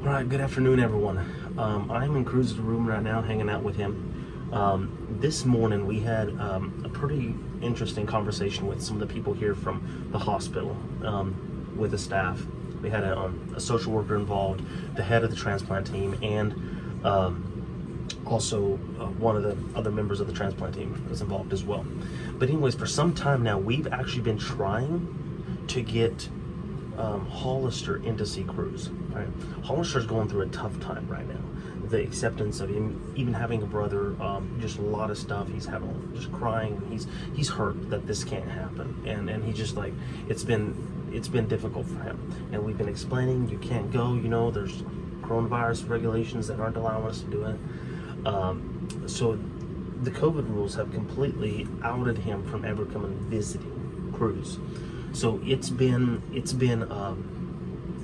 All right, good afternoon, everyone. I'm in Cruz's room right now, hanging out with him. This morning, we had a pretty interesting conversation with some of the people here from the hospital, with the staff. We had a social worker involved, the head of the transplant team, and also one of the other members of the transplant team was involved as well. But anyways, for some time now, we've actually been trying to get Hollister in to see Cruz. Right? Hollister's going through a tough time right now. The acceptance of him, even having a brother, just a lot of stuff. He's having just crying. He's hurt that this can't happen, and he's just like it's been difficult for him. And we've been explaining you can't go. You know, there's coronavirus regulations that aren't allowing us to do it. So the COVID rules have completely outed him from ever coming visiting Cruz. So it's been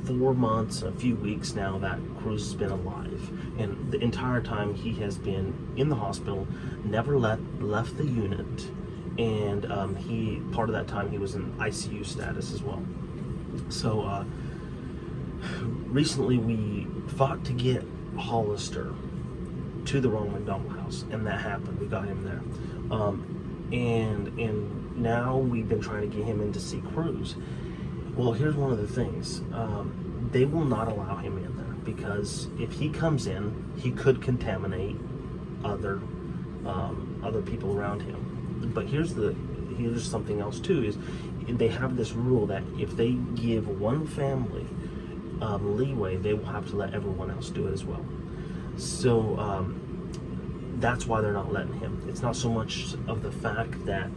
4 months, a few weeks now that Cruz has been alive, and the entire time he has been in the hospital, never left the unit, and part of that time he was in ICU status as well. So recently we fought to get Hollister to the Ronald McDonald House, and that happened. We got him there, and now we've been trying to get him in to see Cruz. Well, here's one of the things. They will not allow him in there because if he comes in, he could contaminate other people around him. But here's something else too, is they have this rule that if they give one family leeway, they will have to let everyone else do it as well. So that's why they're not letting him. It's not so much of the fact that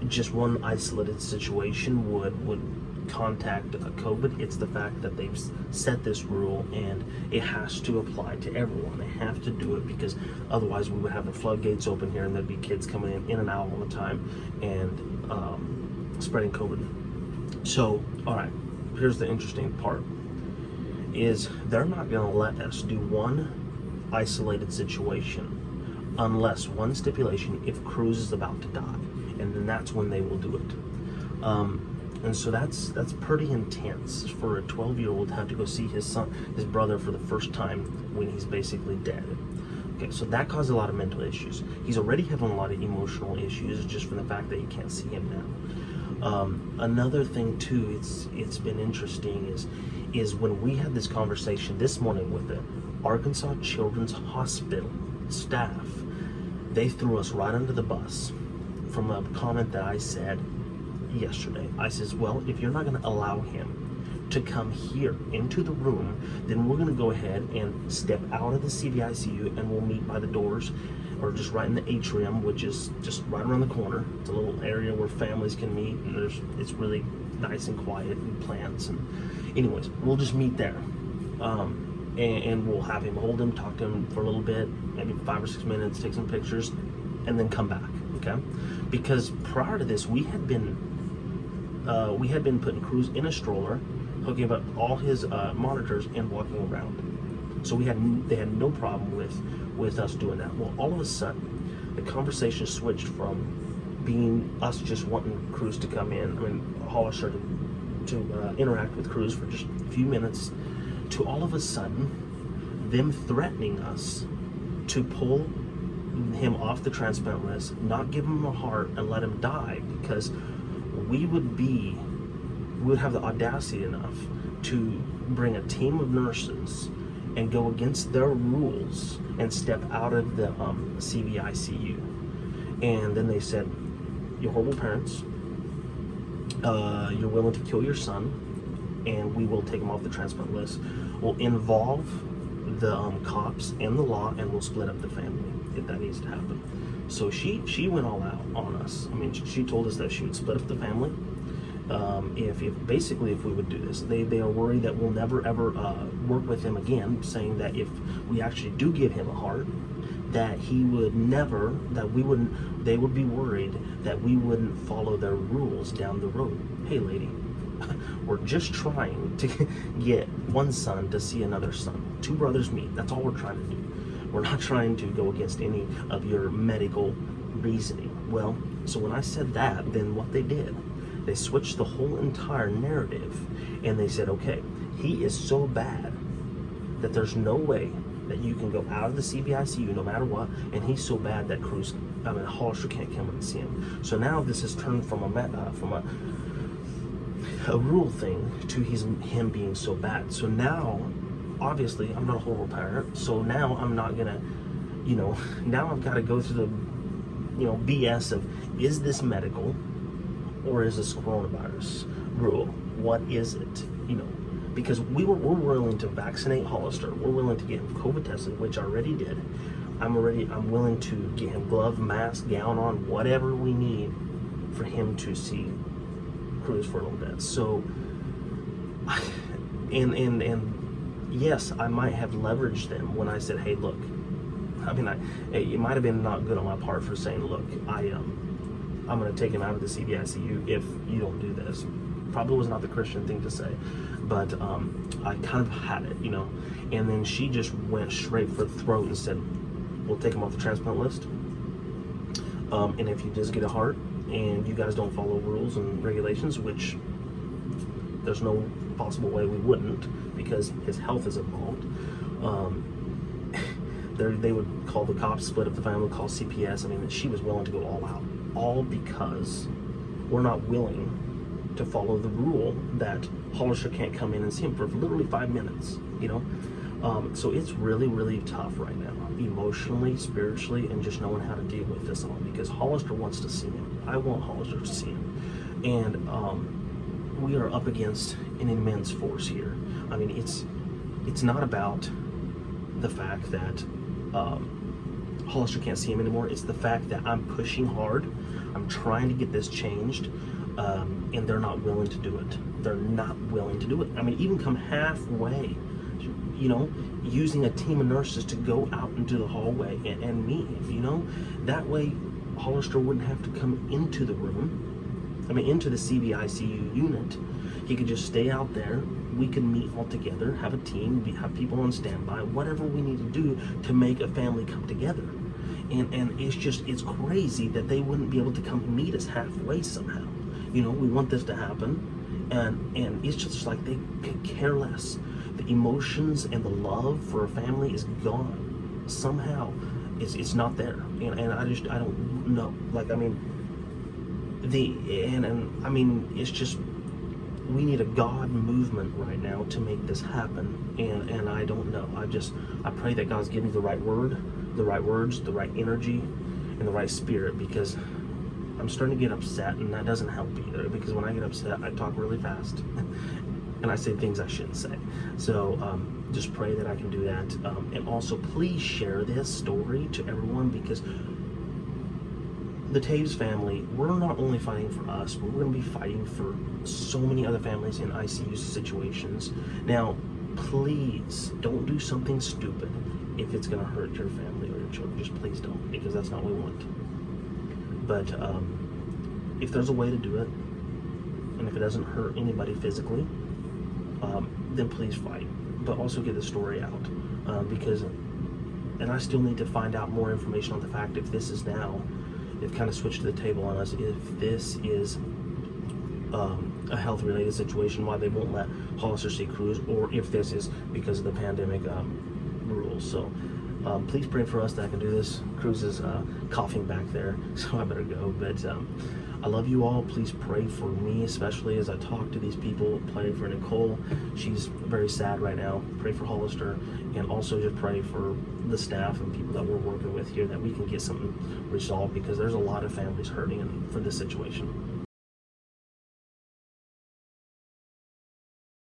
just one isolated situation would contact COVID. It's the fact that they've set this rule and it has to apply to everyone. They have to do it because otherwise we would have the floodgates open here and there'd be kids coming in and out all the time and spreading COVID. So, all right, here's the interesting part, is they're not going to let us do one isolated situation unless one stipulation, if Cruz is about to die, and then that's when they will do it. And so that's pretty intense for a 12-year-old to have to go see his brother for the first time when he's basically dead. Okay, so that caused a lot of mental issues. He's already having a lot of emotional issues just from the fact that you can't see him now. Another thing too, it's been interesting is when we had this conversation this morning with the Arkansas Children's Hospital staff, they threw us right under the bus from a comment that I said yesterday. I says, well, if you're not going to allow him to come here into the room, then we're going to go ahead and step out of the CVICU and we'll meet by the doors, or just right in the atrium, which is just right around the corner. It's a little area where families can meet, and it's really nice and quiet and plants. And anyways, we'll just meet there. And we'll have him, hold him, talk to him for a little bit, maybe 5 or 6 minutes, take some pictures, and then come back, okay? Because prior to this, we had been putting Cruz in a stroller, hooking up all his monitors, and walking around. So they had no problem with us doing that. Well, all of a sudden, the conversation switched from being us just wanting Cruz to come in, Hollister to interact with Cruz for just a few minutes, to all of a sudden them threatening us to pull him off the transplant list, not give him a heart, and let him die, because we would have the audacity enough to bring a team of nurses and go against their rules and step out of the CVICU. And then they said, you're horrible parents, you're willing to kill your son, and we will take him off the transplant list. We'll involve the cops and the law, and we'll split up the family if that needs to happen. So she went all out on us. I mean, she told us that she would split up the family if we would do this. They are worried that we'll never ever work with him again, saying that if we actually do give him a heart, that they would be worried that we wouldn't follow their rules down the road. Hey lady, we're just trying to get one son to see another son. 2 brothers meet, that's all we're trying to do. We're not trying to go against any of your medical reasoning. Well, so when I said that, then what they did, they switched the whole entire narrative, and they said, okay, he is so bad that there's no way that you can go out of the CBICU no matter what, and he's so bad that Hollister can't come and see him. So now this has turned from a rule thing to him being so bad. So now, obviously, I'm not a horrible parent, so now I'm not gonna, now I've got to go through the, BS of, is this medical or is this coronavirus rule? What is it? Because we're willing to vaccinate Hollister. We're willing to get him COVID tested, which I already did. I'm willing to get him glove, mask, gown on, whatever we need for him to see Cruz for a little bit. So, and yes, I might have leveraged them when I said, hey, look, it might have been not good on my part for saying, look, I'm going to take him out of the CBICU if you don't do this. Probably was not the Christian thing to say, but I kind of had it, and then she just went straight for the throat and said, we'll take him off the transplant list, and if you just get a heart and you guys don't follow rules and regulations, which there's no possible way we wouldn't, because his health is involved, they would call the cops, split up the family, call CPS. She was willing to go all out, all because we're not willing to follow the rule that Hollister can't come in and see him for literally 5 minutes, so it's really, really tough right now, emotionally, spiritually, and just knowing how to deal with this all, because Hollister wants to see him. I want Hollister to see him, and we are up against an immense force here. It's not about the fact that Hollister can't see him anymore. It's the fact that I'm pushing hard. I'm trying to get this changed. And they're not willing to do it. They're not willing to do it. Even come halfway, using a team of nurses to go out into the hallway and meet him, that way Hollister wouldn't have to come into the room, into the CBICU unit. He could just stay out there. We could meet all together, have a team, have people on standby, whatever we need to do to make a family come together. And it's crazy that they wouldn't be able to come meet us halfway somehow. We want this to happen, and it's just like they could care less. The emotions and the love for a family is gone. Somehow, it's not there, and I don't know. It's just, we need a God movement right now to make this happen, and I don't know. I pray that God's giving me the right word, the right words, the right energy, and the right spirit, because I'm starting to get upset, and that doesn't help either, because when I get upset, I talk really fast and I say things I shouldn't say. So just pray that I can do that, and also please share this story to everyone, because the Taves family, we're not only fighting for us, but we're going to be fighting for so many other families in ICU situations. Now, please don't do something stupid if it's going to hurt your family or your children. Just please don't, because that's not what we want. But if there's a way to do it, and if it doesn't hurt anybody physically, then please fight. But also get the story out, because, and I still need to find out more information on the fact if this is now, they've kind of switched to the table on us, if this is a health-related situation, why they won't let Hollister see Cruz, or if this is because of the pandemic rules. So please pray for us that I can do this. Cruz is coughing back there, so I better go. But I love you all. Please pray for me, especially as I talk to these people. Pray for Nicole. She's very sad right now. Pray for Hollister, and also just pray for the staff and people that we're working with here, that we can get something resolved, because there's a lot of families hurting for this situation.